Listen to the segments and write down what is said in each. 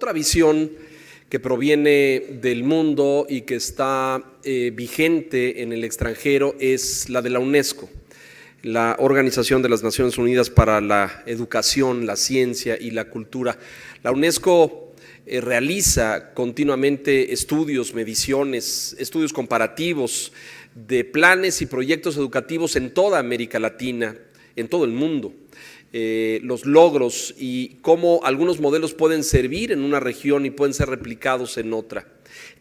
otra visión que proviene del mundo y que está vigente en el extranjero es la de la UNESCO, la Organización de las Naciones Unidas para la Educación, la Ciencia y la Cultura. La UNESCO realiza continuamente estudios, mediciones, estudios comparativos de planes y proyectos educativos en toda América Latina, en todo el mundo. Los logros y cómo algunos modelos pueden servir en una región y pueden ser replicados en otra.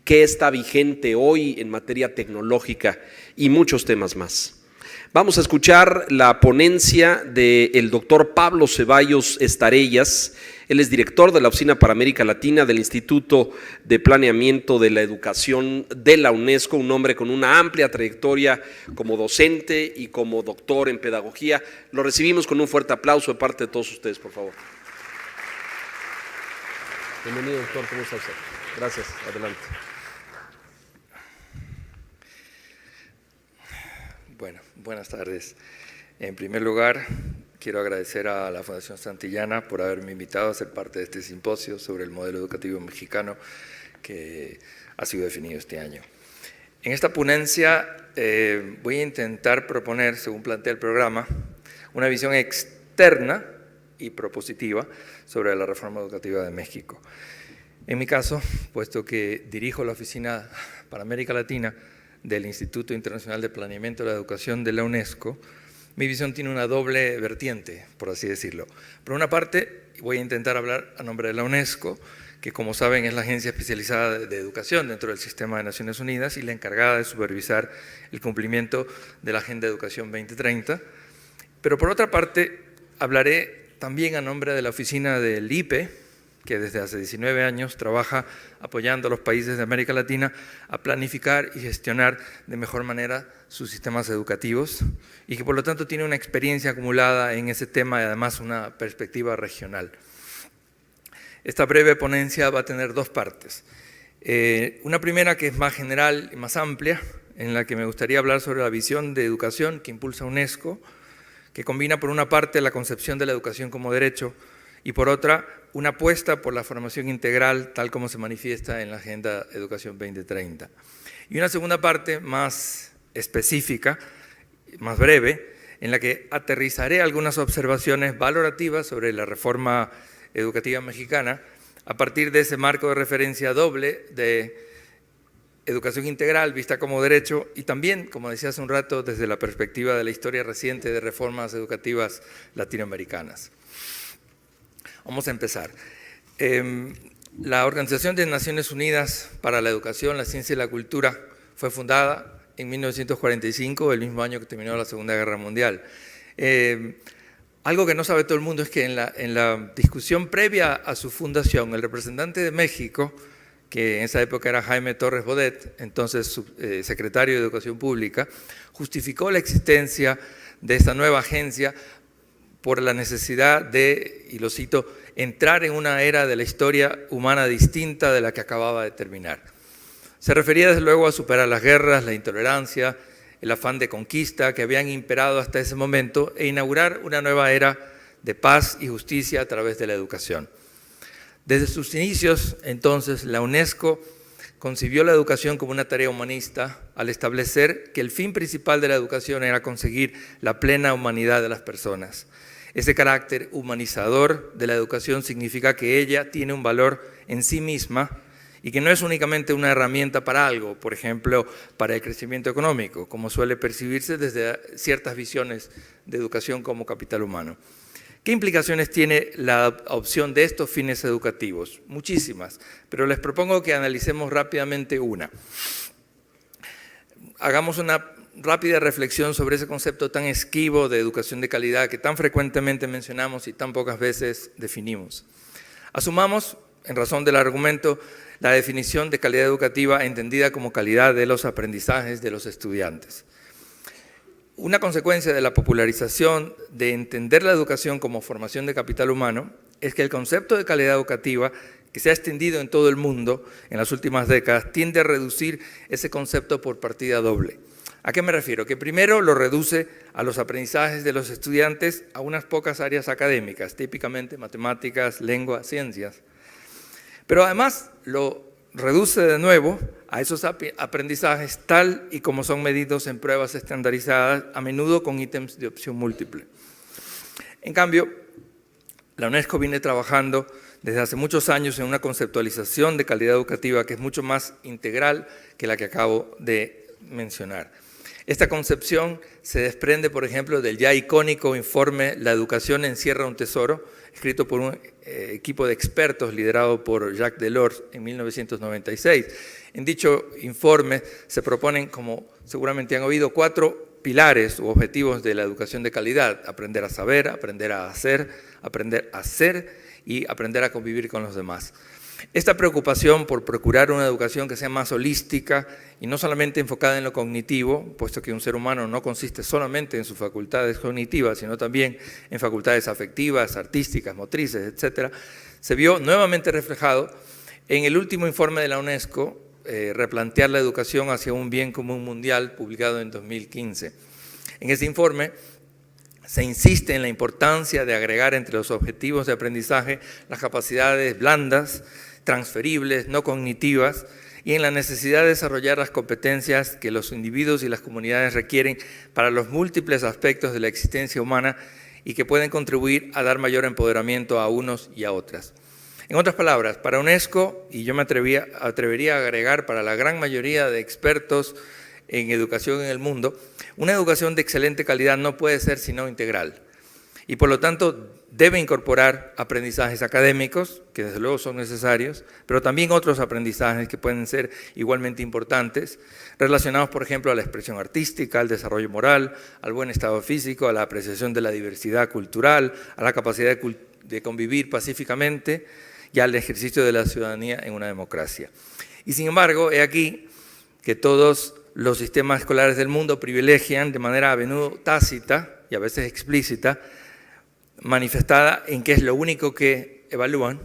¿Qué está vigente hoy en materia tecnológica? Y muchos temas más. Vamos a escuchar la ponencia del doctor Pablo Ceballos Estarellas. Él es director de la Oficina para América Latina del Instituto de Planeamiento de la Educación de la UNESCO, un hombre con una amplia trayectoria como docente y como doctor en pedagogía. Lo recibimos con un fuerte aplauso de parte de todos ustedes, por favor. Bienvenido, doctor. ¿Cómo está usted? Gracias. Adelante. Bueno, buenas tardes. En primer lugar, quiero agradecer a la Fundación Santillana por haberme invitado a ser parte de este simposio sobre el modelo educativo mexicano que ha sido definido este año. En esta ponencia voy a intentar proponer, según plantea el programa, una visión externa y propositiva sobre la reforma educativa de México. En mi caso, puesto que dirijo la Oficina para América Latina del Instituto Internacional de Planeamiento de la Educación de la UNESCO, mi visión tiene una doble vertiente, por así decirlo. Por una parte, voy a intentar hablar a nombre de la UNESCO, que como saben es la agencia especializada de educación dentro del sistema de Naciones Unidas y la encargada de supervisar el cumplimiento de la Agenda de Educación 2030. Pero por otra parte, hablaré también a nombre de la oficina del IPE, que desde hace 19 años trabaja apoyando a los países de América Latina a planificar y gestionar de mejor manera sus sistemas educativos y que por lo tanto tiene una experiencia acumulada en ese tema y además una perspectiva regional. Esta breve ponencia va a tener dos partes. Una primera que es más general y más amplia, en la que me gustaría hablar sobre la visión de educación que impulsa UNESCO, que combina por una parte la concepción de la educación como derecho y por otra, una apuesta por la formación integral, tal como se manifiesta en la Agenda Educación 2030. Y una segunda parte más específica, más breve, en la que aterrizaré algunas observaciones valorativas sobre la reforma educativa mexicana a partir de ese marco de referencia doble de educación integral vista como derecho y también, como decía hace un rato, desde la perspectiva de la historia reciente de reformas educativas latinoamericanas. Vamos a empezar. La Organización de Naciones Unidas para la Educación, la Ciencia y la Cultura fue fundada en 1945, el mismo año que terminó la Segunda Guerra Mundial. Algo que no sabe todo el mundo es que en la discusión previa a su fundación, el representante de México, que en esa época era Jaime Torres Bodet, entonces secretario de Educación Pública, justificó la existencia de esta nueva agencia por la necesidad de, y lo cito, entrar en una era de la historia humana distinta de la que acababa de terminar. Se refería desde luego a superar las guerras, la intolerancia, el afán de conquista que habían imperado hasta ese momento e inaugurar una nueva era de paz y justicia a través de la educación. Desde sus inicios, entonces, la UNESCO concibió la educación como una tarea humanista al establecer que el fin principal de la educación era conseguir la plena humanidad de las personas. Ese carácter humanizador de la educación significa que ella tiene un valor en sí misma y que no es únicamente una herramienta para algo, por ejemplo, para el crecimiento económico, como suele percibirse desde ciertas visiones de educación como capital humano. ¿Qué implicaciones tiene la opción de estos fines educativos? Muchísimas, pero les propongo que analicemos rápidamente una. Hagamos una rápida reflexión sobre ese concepto tan esquivo de educación de calidad que tan frecuentemente mencionamos y tan pocas veces definimos. Asumamos, en razón del argumento, la definición de calidad educativa entendida como calidad de los aprendizajes de los estudiantes. Una consecuencia de la popularización de entender la educación como formación de capital humano es que el concepto de calidad educativa, que se ha extendido en todo el mundo en las últimas décadas, tiende a reducir ese concepto por partida doble. ¿A qué me refiero? Que primero lo reduce a los aprendizajes de los estudiantes a unas pocas áreas académicas, típicamente matemáticas, lengua, ciencias. Pero además lo reduce de nuevo a esos aprendizajes tal y como son medidos en pruebas estandarizadas, a menudo con ítems de opción múltiple. En cambio, la UNESCO viene trabajando desde hace muchos años en una conceptualización de calidad educativa que es mucho más integral que la que acabo de mencionar. Esta concepción se desprende, por ejemplo, del ya icónico informe La educación encierra un tesoro, escrito por un equipo de expertos liderado por Jacques Delors en 1996. En dicho informe se proponen, como seguramente han oído, 4 pilares u objetivos de la educación de calidad: aprender a saber, aprender a hacer y aprender a convivir con los demás. Esta preocupación por procurar una educación que sea más holística y no solamente enfocada en lo cognitivo, puesto que un ser humano no consiste solamente en sus facultades cognitivas, sino también en facultades afectivas, artísticas, motrices, etc., se vio nuevamente reflejado en el último informe de la UNESCO, Replantear la educación hacia un bien común mundial, publicado en 2015. En ese informe se insiste en la importancia de agregar entre los objetivos de aprendizaje las capacidades blandas, transferibles, no cognitivas, y en la necesidad de desarrollar las competencias que los individuos y las comunidades requieren para los múltiples aspectos de la existencia humana y que pueden contribuir a dar mayor empoderamiento a unos y a otras. En otras palabras, para UNESCO, y yo me atrevería a agregar para la gran mayoría de expertos en educación en el mundo, una educación de excelente calidad no puede ser sino integral. Y por lo tanto debe incorporar aprendizajes académicos, que desde luego son necesarios, pero también otros aprendizajes que pueden ser igualmente importantes, relacionados, por ejemplo, a la expresión artística, al desarrollo moral, al buen estado físico, a la apreciación de la diversidad cultural, a la capacidad de convivir pacíficamente y al ejercicio de la ciudadanía en una democracia. Y sin embargo, he aquí que todos los sistemas escolares del mundo privilegian de manera a menudo tácita y a veces explícita, manifestada en que es lo único que evalúan,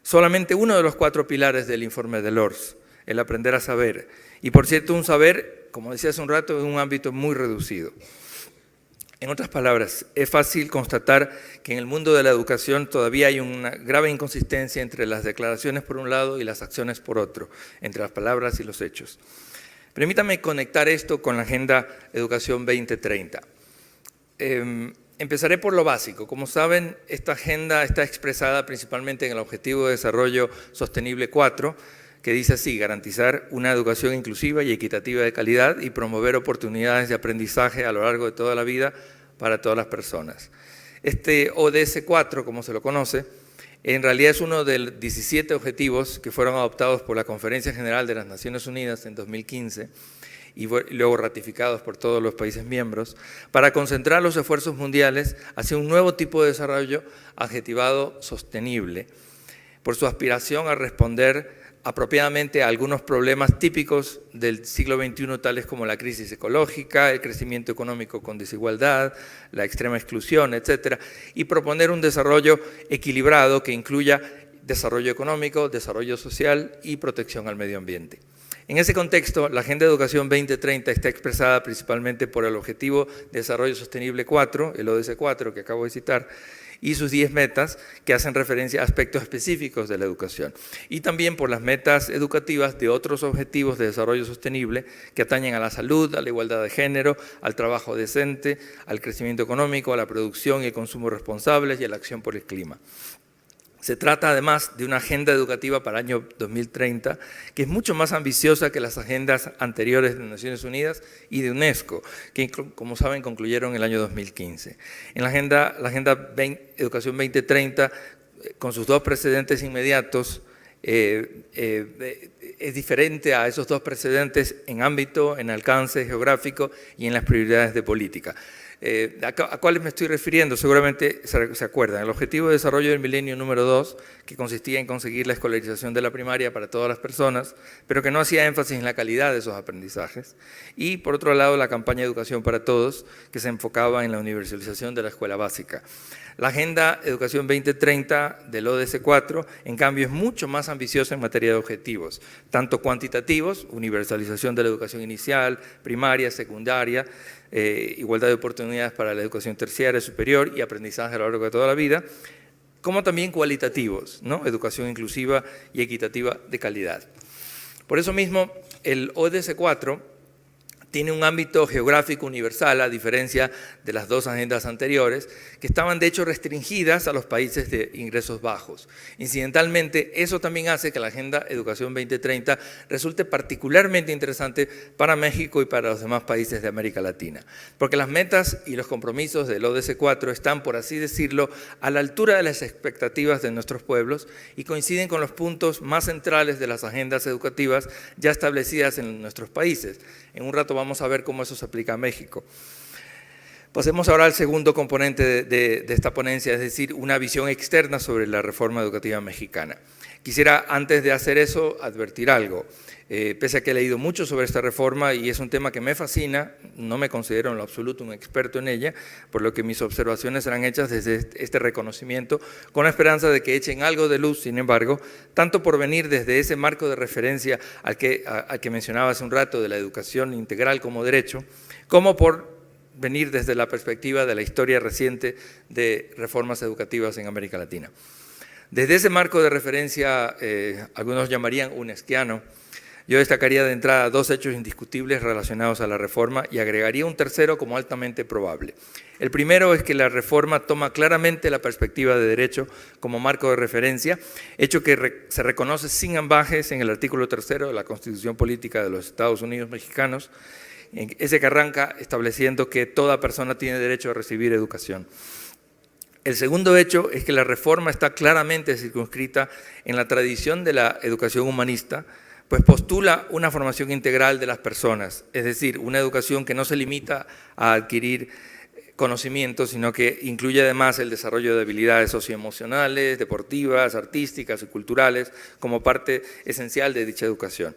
solamente uno de los 4 pilares del informe de Delors, el aprender a saber. Y por cierto, un saber, como decía hace un rato, en un ámbito muy reducido. En otras palabras, es fácil constatar que en el mundo de la educación todavía hay una grave inconsistencia entre las declaraciones por un lado y las acciones por otro, entre las palabras y los hechos. Permítame conectar esto con la Agenda Educación 2030. Empezaré por lo básico. Como saben, esta agenda está expresada principalmente en el Objetivo de Desarrollo Sostenible 4, que dice así: garantizar una educación inclusiva y equitativa de calidad y promover oportunidades de aprendizaje a lo largo de toda la vida para todas las personas. Este ODS 4, como se lo conoce, en realidad es uno de 17 objetivos que fueron adoptados por la Conferencia General de las Naciones Unidas en 2015 y luego ratificados por todos los países miembros, para concentrar los esfuerzos mundiales hacia un nuevo tipo de desarrollo adjetivado sostenible, por su aspiración a responder apropiadamente a algunos problemas típicos del siglo XXI, tales como la crisis ecológica, el crecimiento económico con desigualdad, la extrema exclusión, etc., y proponer un desarrollo equilibrado que incluya desarrollo económico, desarrollo social y protección al medio ambiente. En ese contexto, la Agenda de Educación 2030 está expresada principalmente por el Objetivo de Desarrollo Sostenible 4, el ODS 4 que acabo de citar, y sus 10 metas que hacen referencia a aspectos específicos de la educación, y también por las metas educativas de otros objetivos de desarrollo sostenible que atañen a la salud, a la igualdad de género, al trabajo decente, al crecimiento económico, a la producción y el consumo responsables y a la acción por el clima. Se trata además de una agenda educativa para el año 2030 que es mucho más ambiciosa que las agendas anteriores de Naciones Unidas y de UNESCO, que como saben concluyeron en el año 2015. En la agenda Educación 2030, con sus 2 precedentes inmediatos, es diferente a esos 2 precedentes en ámbito, en alcance geográfico y en las prioridades de política. ¿A cuáles me estoy refiriendo? Seguramente se acuerdan. El Objetivo de Desarrollo del Milenio número 2, que consistía en conseguir la escolarización de la primaria para todas las personas, pero que no hacía énfasis en la calidad de esos aprendizajes. Y, por otro lado, la campaña Educación para Todos, que se enfocaba en la universalización de la escuela básica. La Agenda Educación 2030 del ODS 4, en cambio, es mucho más ambiciosa en materia de objetivos, tanto cuantitativos, universalización de la educación inicial, primaria, secundaria, igualdad de oportunidades para la educación terciaria, superior y aprendizaje a lo largo de toda la vida, como también cualitativos, ¿no? Educación inclusiva y equitativa de calidad. Por eso mismo, el ODS 4 tiene un ámbito geográfico universal, a diferencia de las dos agendas anteriores, que estaban de hecho restringidas a los países de ingresos bajos. Incidentalmente, eso también hace que la Agenda Educación 2030 resulte particularmente interesante para México y para los demás países de América Latina, porque las metas y los compromisos del ODS 4 están, por así decirlo, a la altura de las expectativas de nuestros pueblos y coinciden con los puntos más centrales de las agendas educativas ya establecidas en nuestros países. En un rato vamos a ver cómo eso se aplica a México. Pasemos ahora al segundo componente de esta ponencia, es decir, una visión externa sobre la reforma educativa mexicana. Quisiera, antes de hacer eso, advertir algo. Pese a que he leído mucho sobre esta reforma y es un tema que me fascina, no me considero en lo absoluto un experto en ella, por lo que mis observaciones serán hechas desde este reconocimiento, con la esperanza de que echen algo de luz, sin embargo, tanto por venir desde ese marco de referencia al que mencionaba hace un rato, de la educación integral como derecho, como por venir desde la perspectiva de la historia reciente de reformas educativas en América Latina. Desde ese marco de referencia, algunos llamarían unesquiano, yo destacaría de entrada dos hechos indiscutibles relacionados a la reforma y agregaría un tercero como altamente probable. El primero es que la reforma toma claramente la perspectiva de derecho como marco de referencia, hecho que se reconoce sin ambajes en el artículo 3 de la Constitución Política de los Estados Unidos Mexicanos, ese que arranca estableciendo que toda persona tiene derecho a recibir educación. El segundo hecho es que la reforma está claramente circunscrita en la tradición de la educación humanista, pues postula una formación integral de las personas, es decir, una educación que no se limita a adquirir conocimientos, sino que incluye además el desarrollo de habilidades socioemocionales, deportivas, artísticas y culturales como parte esencial de dicha educación.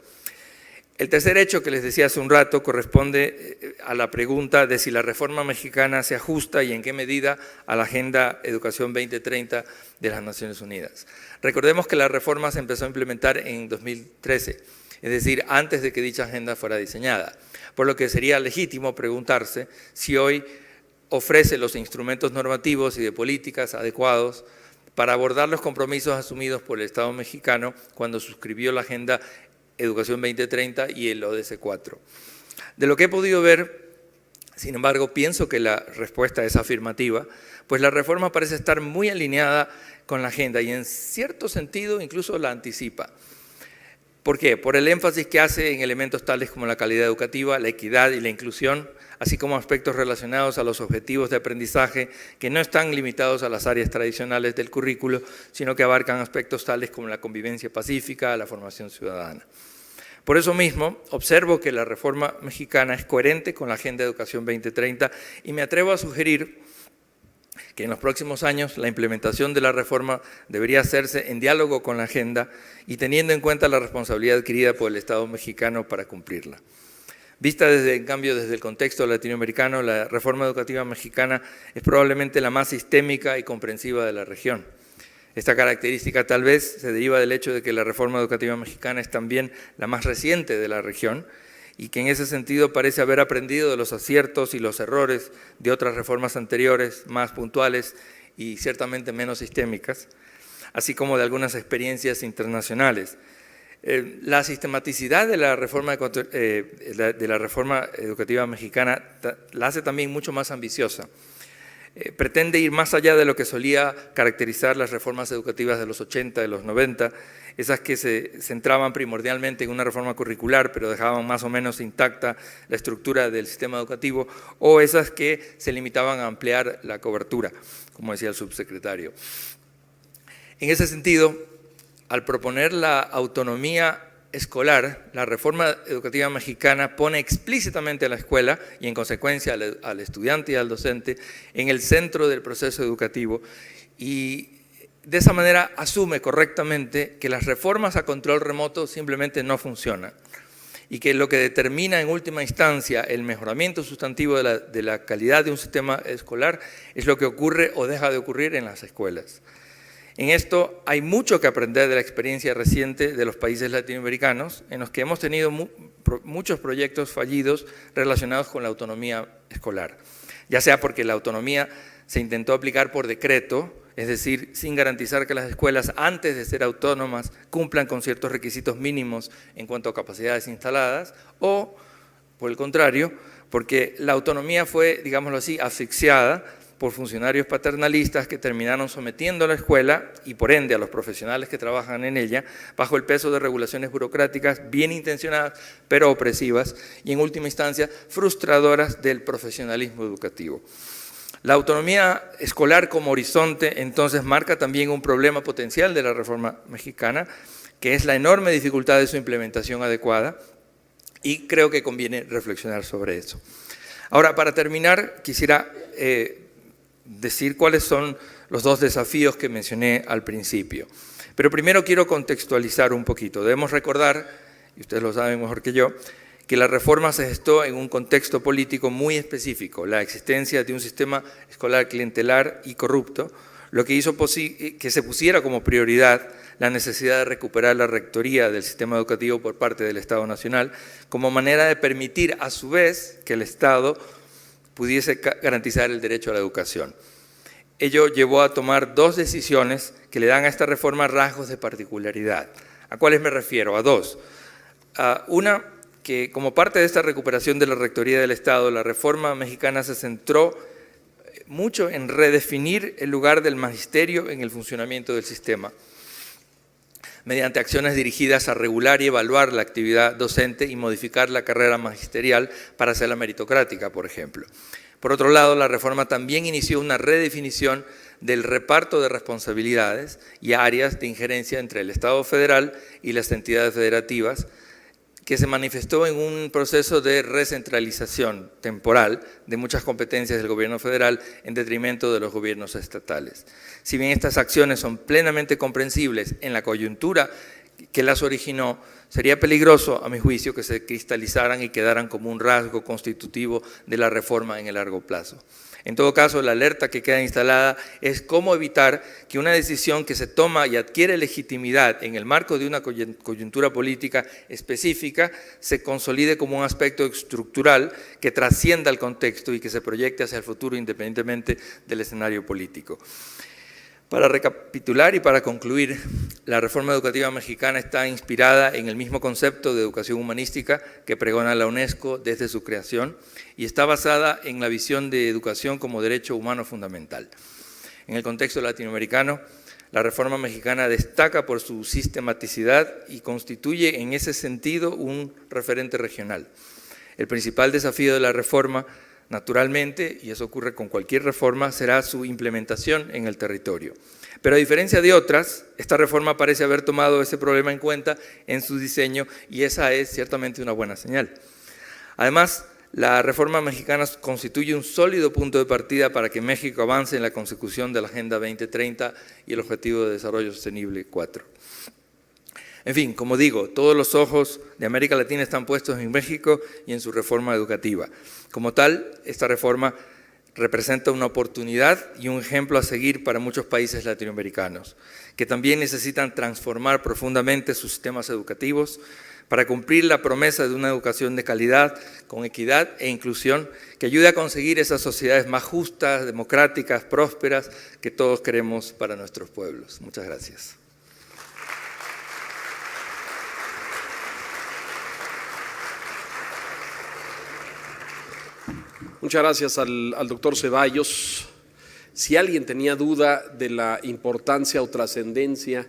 El tercer hecho que les decía hace un rato corresponde a la pregunta de si la reforma mexicana se ajusta y en qué medida a la Agenda Educación 2030 de las Naciones Unidas. Recordemos que la reforma se empezó a implementar en 2013, es decir, antes de que dicha agenda fuera diseñada, por lo que sería legítimo preguntarse si hoy ofrece los instrumentos normativos y de políticas adecuados para abordar los compromisos asumidos por el Estado mexicano cuando suscribió la Agenda Educación 2030 y el ODS 4. De lo que he podido ver, sin embargo, pienso que la respuesta es afirmativa, pues la reforma parece estar muy alineada con la agenda y en cierto sentido incluso la anticipa. ¿Por qué? Por el énfasis que hace en elementos tales como la calidad educativa, la equidad y la inclusión, así como aspectos relacionados a los objetivos de aprendizaje que no están limitados a las áreas tradicionales del currículo, sino que abarcan aspectos tales como la convivencia pacífica, la formación ciudadana. Por eso mismo, observo que la reforma mexicana es coherente con la Agenda de Educación 2030 y me atrevo a sugerir que en los próximos años la implementación de la reforma debería hacerse en diálogo con la agenda y teniendo en cuenta la responsabilidad adquirida por el Estado mexicano para cumplirla. Vista en cambio desde el contexto latinoamericano, la reforma educativa mexicana es probablemente la más sistémica y comprensiva de la región. Esta característica tal vez se deriva del hecho de que la reforma educativa mexicana es también la más reciente de la región y que en ese sentido parece haber aprendido de los aciertos y los errores de otras reformas anteriores, más puntuales y ciertamente menos sistémicas, así como de algunas experiencias internacionales. La sistematicidad de la reforma educativa mexicana la hace también mucho más ambiciosa. Pretende ir más allá de lo que solía caracterizar las reformas educativas de los 80, de los 90, esas que se centraban primordialmente en una reforma curricular, pero dejaban más o menos intacta la estructura del sistema educativo, o esas que se limitaban a ampliar la cobertura, como decía el subsecretario. En ese sentido, al proponer la autonomía escolar, la reforma educativa mexicana pone explícitamente a la escuela y en consecuencia al estudiante y al docente en el centro del proceso educativo y de esa manera asume correctamente que las reformas a control remoto simplemente no funcionan y que lo que determina en última instancia el mejoramiento sustantivo de la calidad de un sistema escolar es lo que ocurre o deja de ocurrir en las escuelas. En esto hay mucho que aprender de la experiencia reciente de los países latinoamericanos, en los que hemos tenido muchos proyectos fallidos relacionados con la autonomía escolar, ya sea porque la autonomía se intentó aplicar por decreto, es decir, sin garantizar que las escuelas, antes de ser autónomas, cumplan con ciertos requisitos mínimos en cuanto a capacidades instaladas, o, por el contrario, porque la autonomía fue, digámoslo así, asfixiada por funcionarios paternalistas que terminaron sometiendo a la escuela y por ende a los profesionales que trabajan en ella bajo el peso de regulaciones burocráticas bien intencionadas pero opresivas y en última instancia frustradoras del profesionalismo educativo. La autonomía escolar como horizonte entonces marca también un problema potencial de la reforma mexicana, que es la enorme dificultad de su implementación adecuada, y creo que conviene reflexionar sobre eso. Ahora, para terminar, quisiera decir cuáles son los dos desafíos que mencioné al principio. Pero primero quiero contextualizar un poquito. Debemos recordar, y ustedes lo saben mejor que yo, que la reforma se gestó en un contexto político muy específico, la existencia de un sistema escolar clientelar y corrupto, lo que hizo que se pusiera como prioridad la necesidad de recuperar la rectoría del sistema educativo por parte del Estado Nacional, como manera de permitir a su vez que el Estado pudiese garantizar el derecho a la educación. Ello llevó a tomar dos decisiones que le dan a esta reforma rasgos de particularidad. ¿A cuáles me refiero? A dos. Una, que como parte de esta recuperación de la rectoría del Estado, la reforma mexicana se centró mucho en redefinir el lugar del magisterio en el funcionamiento del sistema, mediante acciones dirigidas a regular y evaluar la actividad docente y modificar la carrera magisterial para hacerla meritocrática, por ejemplo. Por otro lado, la reforma también inició una redefinición del reparto de responsabilidades y áreas de injerencia entre el Estado federal y las entidades federativas, que se manifestó en un proceso de recentralización temporal de muchas competencias del gobierno federal en detrimento de los gobiernos estatales. Si bien estas acciones son plenamente comprensibles en la coyuntura que las originó, sería peligroso, a mi juicio, que se cristalizaran y quedaran como un rasgo constitutivo de la reforma en el largo plazo. En todo caso, la alerta que queda instalada es cómo evitar que una decisión que se toma y adquiere legitimidad en el marco de una coyuntura política específica se consolide como un aspecto estructural que trascienda el contexto y que se proyecte hacia el futuro independientemente del escenario político. Para recapitular y para concluir, la reforma educativa mexicana está inspirada en el mismo concepto de educación humanística que pregona la UNESCO desde su creación y está basada en la visión de educación como derecho humano fundamental. En el contexto latinoamericano, la reforma mexicana destaca por su sistematicidad y constituye en ese sentido un referente regional. El principal desafío de la reforma, naturalmente, y eso ocurre con cualquier reforma, será su implementación en el territorio. Pero a diferencia de otras, esta reforma parece haber tomado ese problema en cuenta en su diseño y esa es ciertamente una buena señal. Además, la reforma mexicana constituye un sólido punto de partida para que México avance en la consecución de la Agenda 2030 y el Objetivo de Desarrollo Sostenible 4. En fin, como digo, todos los ojos de América Latina están puestos en México y en su reforma educativa. Como tal, esta reforma representa una oportunidad y un ejemplo a seguir para muchos países latinoamericanos, que también necesitan transformar profundamente sus sistemas educativos para cumplir la promesa de una educación de calidad, con equidad e inclusión, que ayude a conseguir esas sociedades más justas, democráticas, prósperas, que todos queremos para nuestros pueblos. Muchas gracias. Muchas gracias al doctor Ceballos. Si alguien tenía duda de la importancia o trascendencia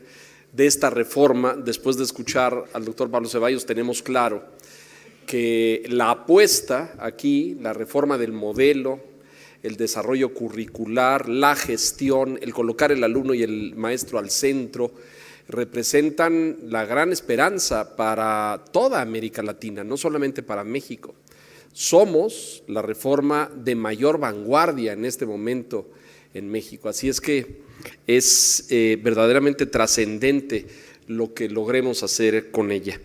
de esta reforma, después de escuchar al doctor Pablo Ceballos, tenemos claro que la apuesta aquí, la reforma del modelo, el desarrollo curricular, la gestión, el colocar el alumno y el maestro al centro, representan la gran esperanza para toda América Latina, no solamente para México. Somos la reforma de mayor vanguardia en este momento en México, así es que es verdaderamente trascendente lo que logremos hacer con ella.